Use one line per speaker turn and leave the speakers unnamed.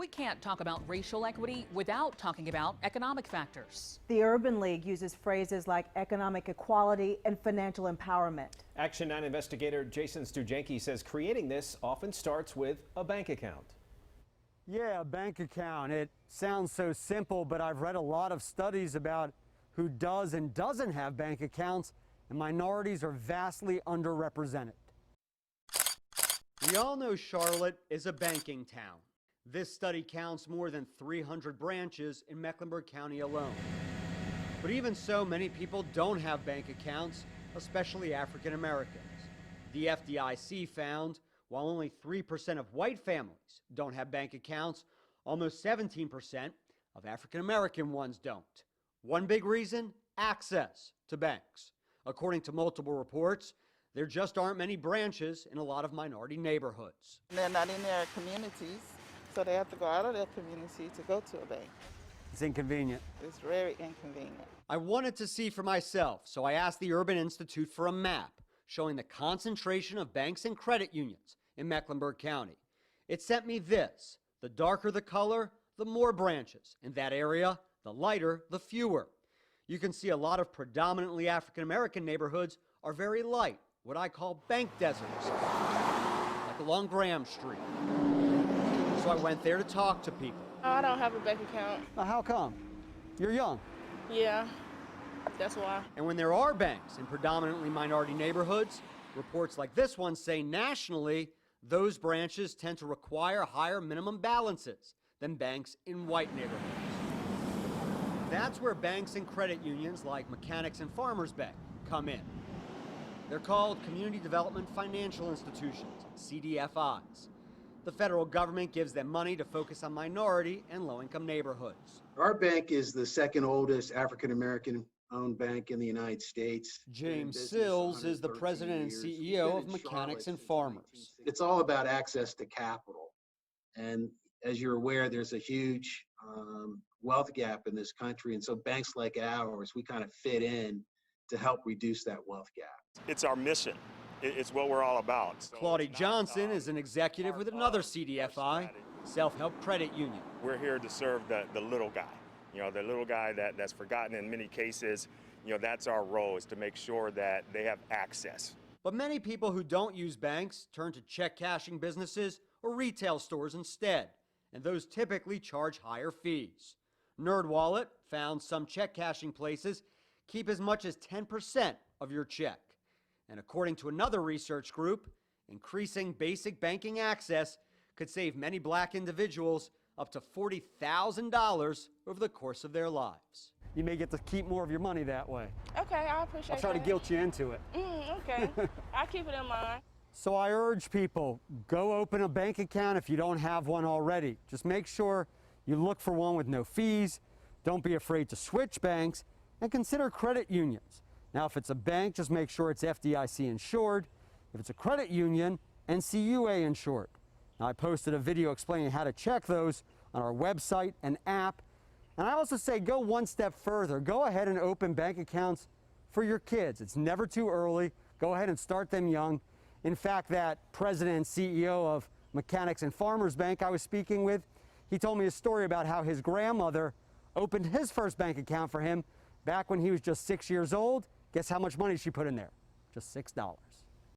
We can't talk about racial equity without talking about economic factors.
The Urban League uses phrases like economic equality and financial empowerment.
Action 9 investigator Jason Stujanki says creating this often starts with a bank account.
Yeah, a bank account. It sounds so simple, but I've read a lot of studies about who does and doesn't have bank accounts, and minorities are vastly underrepresented. We all know Charlotte is a banking town. This study counts more than 300 branches in Mecklenburg County alone. But even so, many people don't have bank accounts, especially African Americans. The FDIC found while only 3% of white families don't have bank accounts, almost 17% of African American ones don't. One big reason? Access to banks. According to multiple reports, there just aren't many branches in a lot of minority neighborhoods.
They're not in their communities, so they have to go out of their community to go to a bank.
It's inconvenient.
It's very inconvenient.
I wanted to see for myself, so I asked the Urban Institute for a map showing the concentration of banks and credit unions in Mecklenburg County. It sent me this. The darker the color, the more branches. In that area, the lighter, the fewer. You can see a lot of predominantly African American neighborhoods are very light, what I call bank deserts, like along Graham Street. So I went there to talk to people.
I don't have a bank account.
How come? You're young.
Yeah, that's why.
And when there are banks in predominantly minority neighborhoods, reports like this one say nationally, those branches tend to require higher minimum balances than banks in white neighborhoods. That's where banks and credit unions like Mechanics and Farmers Bank come in. They're called Community Development Financial Institutions, CDFIs. The federal government gives them money to focus on minority and low-income neighborhoods.
Our bank is the second oldest African-American owned bank in the United States.
James Sills is the president and CEO of Mechanics and Farmers.
It's all about access to capital. And as you're aware, there's a huge wealth gap in this country. And so banks like ours, we kind of fit in to help reduce that wealth gap.
It's our mission. It's what we're all about. So
Claudie Johnson is an executive with another CDFI, Self-Help Credit Union.
We're here to serve the little guy. You know, the little guy that's forgotten in many cases. You know, that's our role, is to make sure that they have access.
But many people who don't use banks turn to check cashing businesses or retail stores instead, and those typically charge higher fees. NerdWallet found some check cashing places keep as much as 10% of your check. And according to another research group, increasing basic banking access could save many black individuals up to $40,000 over the course of their lives. You may get to keep more of your money that way.
Okay, I appreciate that.
I'll try to guilt you into it.
Okay, I'll keep it in mind.
So I urge people, go open a bank account if you don't have one already. Just make sure you look for one with no fees. Don't be afraid to switch banks, and consider credit unions. Now, if it's a bank, just make sure it's FDIC insured. If it's a credit union, NCUA insured. Now, I posted a video explaining how to check those on our website and app. And I also say go one step further. Go ahead and open bank accounts for your kids. It's never too early. Go ahead and start them young. In fact, that president and CEO of Mechanics and Farmers Bank I was speaking with, he told me a story about how his grandmother opened his first bank account for him back when he was just 6 years old. Guess how much money she put in there? Just $6.